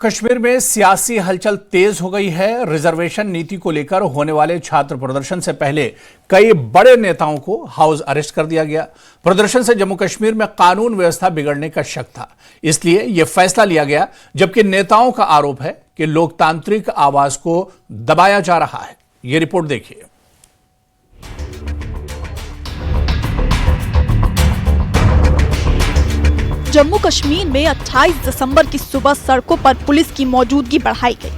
कश्मीर में सियासी हलचल तेज हो गई है। रिजर्वेशन नीति को लेकर होने वाले छात्र प्रदर्शन से पहले कई बड़े नेताओं को हाउस अरेस्ट कर दिया गया। प्रदर्शन से जम्मू कश्मीर में कानून व्यवस्था बिगड़ने का शक था, इसलिए यह फैसला लिया गया, जबकि नेताओं का आरोप है कि लोकतांत्रिक आवाज को दबाया जा रहा है। यह रिपोर्ट देखिए। जम्मू कश्मीर में 28 दिसंबर की सुबह सड़कों पर पुलिस की मौजूदगी बढ़ाई गई।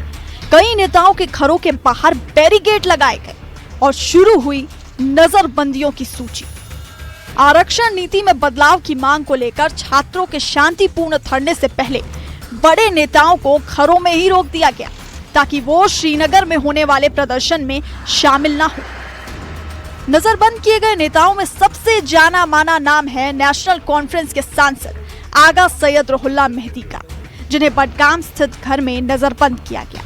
कई नेताओं के घरों के बाहर बैरिकेड लगाए गए और शुरू हुई नजरबंदियों की सूची। आरक्षण नीति में बदलाव की मांग को लेकर छात्रों के शांतिपूर्ण धरने से पहले बड़े नेताओं को घरों में ही रोक दिया गया, ताकि वो श्रीनगर में होने वाले प्रदर्शन में शामिल ना हो। नजरबंद किए गए नेताओं में सबसे जाना माना नाम है नेशनल कॉन्फ्रेंस के सांसद आगा सैयद रुहुल्ला मेहदी का, जिन्हें बडगाम स्थित घर में नजरबंद किया गया।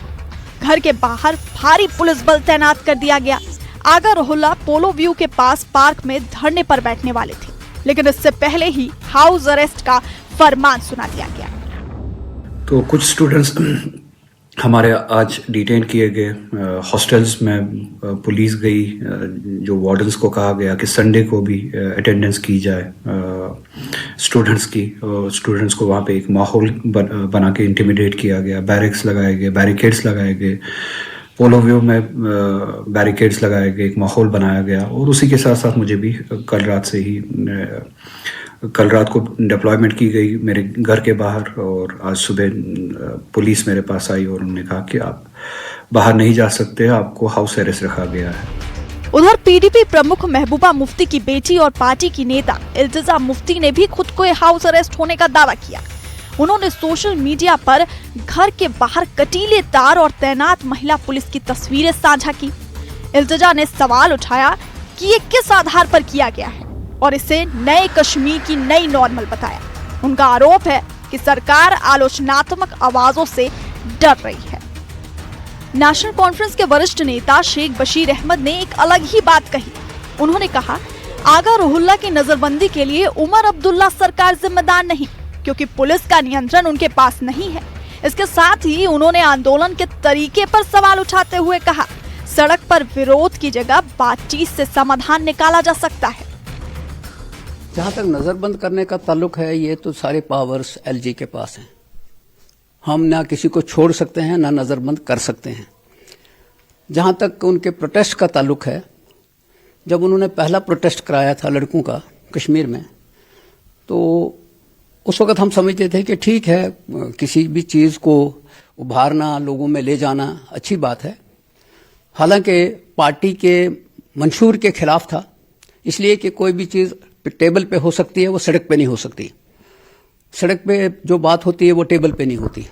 घर के बाहर भारी पुलिस बल तैनात कर दिया गया। आगा रुहुल्ला पोलो व्यू के पास पार्क में धरने पर बैठने वाले थे, लेकिन इससे पहले ही हाउस अरेस्ट का फरमान सुना दिया गया। तो कुछ स्टूडेंट्स हमारे आज डिटेन किए गए। हॉस्टल्स में पुलिस गई, जो वार्डन्स को कहा गया कि संडे को भी अटेंडेंस की जाए स्टूडेंट्स की। स्टूडेंट्स को वहाँ पे एक माहौल बना के इंटिमिडेट किया गया। बैरिक्स लगाए गए, बैरिकेड्स लगाए गए, पोलो व्यू में बैरिकेड्स लगाए गए, एक माहौल बनाया गया। और उसी के साथ साथ मुझे भी कल रात को डिप्लॉयमेंट की गई मेरे घर के बाहर, और आज सुबह पुलिस मेरे पास आई और उन्होंने कहा कि आप बाहर नहीं जा सकते, आपको हाउस अरेस्ट रखा गया है। उधर पीडीपी प्रमुख महबूबा मुफ्ती की बेटी और पार्टी की नेता इल्तिजा मुफ्ती ने भी खुद को हाउस अरेस्ट होने का दावा किया। उन्होंने सोशल मीडिया पर घर के बाहर कटीले तार और तैनात महिला पुलिस की तस्वीरें साझा की। इल्तिजा ने सवाल उठाया कि ये किस आधार पर किया गया है और इसे नए कश्मीर की नई नॉर्मल बताया। उनका आरोप है कि सरकार आलोचनात्मक आवाजों से डर रही है। नेशनल कॉन्फ्रेंस के वरिष्ठ नेता शेख बशीर अहमद ने एक अलग ही बात कही। उन्होंने कहा, आगा रुहुल्ला की नजरबंदी के लिए उमर अब्दुल्ला सरकार जिम्मेदार नहीं, क्योंकि पुलिस का नियंत्रण उनके पास नहीं है। इसके साथ ही उन्होंने आंदोलन के तरीके पर सवाल उठाते हुए कहा, सड़क पर विरोध की जगह बातचीत से समाधान निकाला जा सकता है। जहाँ तक नज़रबंद करने का ताल्लुक है, ये तो सारे पावर्स एलजी के पास हैं। हम ना किसी को छोड़ सकते हैं, ना नज़रबंद कर सकते हैं। जहाँ तक उनके प्रोटेस्ट का ताल्लुक है, जब उन्होंने पहला प्रोटेस्ट कराया था लड़कों का कश्मीर में, तो उस वक्त हम समझते थे कि ठीक है, किसी भी चीज़ को उभारना, लोगों में ले जाना अच्छी बात है। हालांकि पार्टी के मंशूर के खिलाफ था, इसलिए कि कोई भी चीज़ टेबल पे हो सकती है, वो सड़क पे नहीं हो सकती। सड़क पे जो बात होती है वो टेबल पे नहीं होती।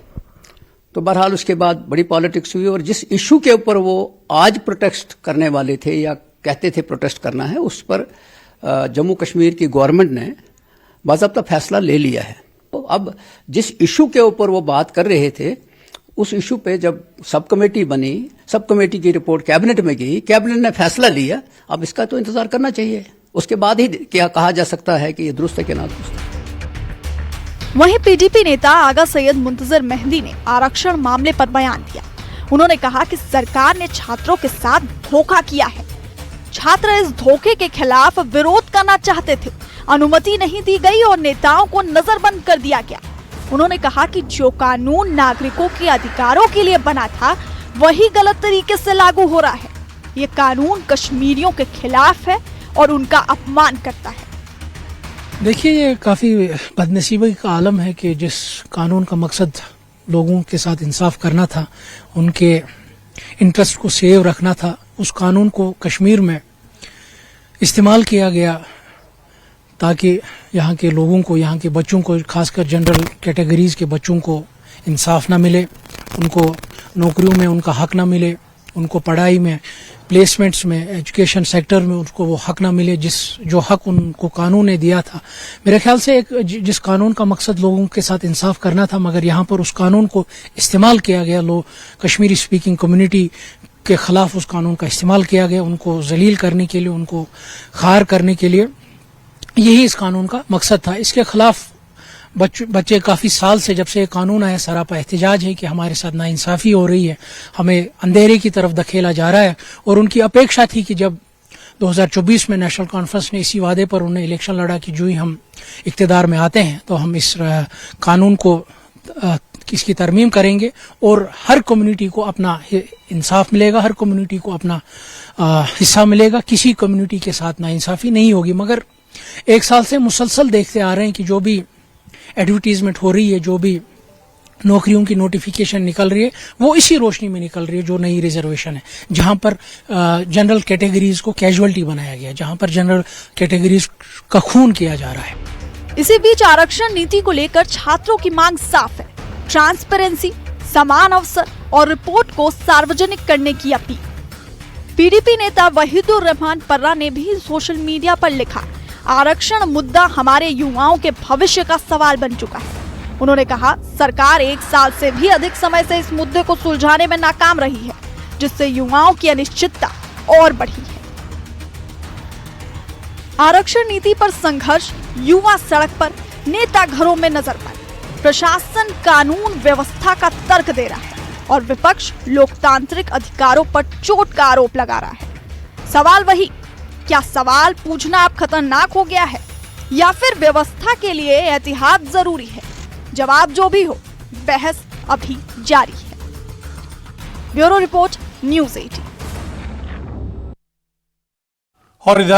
तो बहरहाल उसके बाद बड़ी पॉलिटिक्स हुई, और जिस इशू के ऊपर वो आज प्रोटेस्ट करने वाले थे या कहते थे प्रोटेस्ट करना है, उस पर जम्मू कश्मीर की गवर्नमेंट ने बाज़ाब्ता फैसला ले लिया है। तो अब जिस इशू के ऊपर वो बात कर रहे थे, उस इशू पे जब सब कमेटी बनी, सब कमेटी की रिपोर्ट कैबिनेट में गई, कैबिनेट ने फैसला लिया। अब इसका तो इंतजार करना चाहिए, उसके बाद ही क्या कहा जा सकता है कि ये दुरुस्त है कि ना दुरुस्त है। वहीं पीडीपी नेता आगा सैयद मुंतजर मेहदी ने आरक्षण मामले पर बयान दिया। उन्होंने कहा कि सरकार ने छात्रों के साथ धोखा किया है। छात्र इस धोखे के खिलाफ विरोध करना चाहते थे, अनुमति नहीं दी गई और नेताओं को नजरबंद कर दिया गया। उन्होंने कहा कि जो कानून नागरिकों के अधिकारों के लिए बना था, वही गलत तरीके से लागू हो रहा है। ये कानून कश्मीरियों के खिलाफ है और उनका अपमान करता है। देखिए, ये काफ़ी बदनसीबी का आलम है कि जिस कानून का मकसद लोगों के साथ इंसाफ करना था, उनके इंटरेस्ट को सेव रखना था, उस कानून को कश्मीर में इस्तेमाल किया गया ताकि यहाँ के लोगों को, यहाँ के बच्चों को, खासकर जनरल कैटेगरीज के बच्चों को इंसाफ ना मिले, उनको नौकरियों में उनका हक ना मिले, उनको पढ़ाई में, प्लेसमेंट्स में, एजुकेशन सेक्टर में उनको वो हक ना मिले जो हक उनको कानून ने दिया था। मेरे ख्याल से जिस कानून का मकसद लोगों के साथ इंसाफ करना था, मगर यहाँ पर उस कानून को इस्तेमाल किया गया। कश्मीरी स्पीकिंग कम्युनिटी के खिलाफ उस कानून का इस्तेमाल किया गया, उनको जलील करने के लिए, उनको खार करने के लिए। यही इस कानून का मकसद था। इसके खिलाफ बच्चे काफी साल से, जब से ये कानून आया, सरापा एहतजाज है कि हमारे साथ नाइंसाफी हो रही है, हमें अंधेरे की तरफ धकेला जा रहा है। और उनकी अपेक्षा थी कि जब 2024 में नेशनल कॉन्फ्रेंस ने इसी वादे पर उन्हें इलेक्शन लड़ा कि जो ही हम इक्तदार में आते हैं तो हम इस कानून को इसकी तरमीम करेंगे और हर कम्युनिटी को अपना इंसाफ मिलेगा, हर कम्युनिटी को अपना हिस्सा मिलेगा, किसी कम्युनिटी के साथ नाइंसाफी नहीं होगी। मगर एक साल से मुसलसल देखते आ रहे हैं कि जो भी एडवर्टीजमेंट हो रही है, जो भी नौकरियों की नोटिफिकेशन निकल रही है, वो इसी रोशनी में निकल रही है जो नई रिजर्वेशन है, जहां पर जनरल कैटेगरीज को कैजुअलिटी बनाया गया, जहां पर जनरल कैटेगरीज का खून किया जा रहा है। इसी बीच आरक्षण नीति को लेकर छात्रों की मांग साफ है, ट्रांसपेरेंसी, समान अवसर और रिपोर्ट को सार्वजनिक करने की अपील। पीडीपी नेता वहीदुर रहमान पर्रा ने भी सोशल मीडिया पर लिखा, आरक्षण मुद्दा हमारे युवाओं के भविष्य का सवाल बन चुका है। उन्होंने कहा, सरकार 1 साल से भी अधिक समय से इस मुद्दे को सुलझाने में नाकाम रही है, जिससे युवाओं की अनिश्चितता और बढ़ी है। आरक्षण नीति पर संघर्ष, युवा सड़क पर, नेता घरों में नजर पर, प्रशासन कानून व्यवस्था का तर्क दे रहा है और विपक्ष लोकतांत्रिक अधिकारों पर चोट का आरोप लगा रहा है। सवाल वही, क्या सवाल पूछना अब खतरनाक हो गया है या फिर व्यवस्था के लिए एहतियात जरूरी है? जवाब जो भी हो, बहस अभी जारी है। Bureau report, news 18। और इधर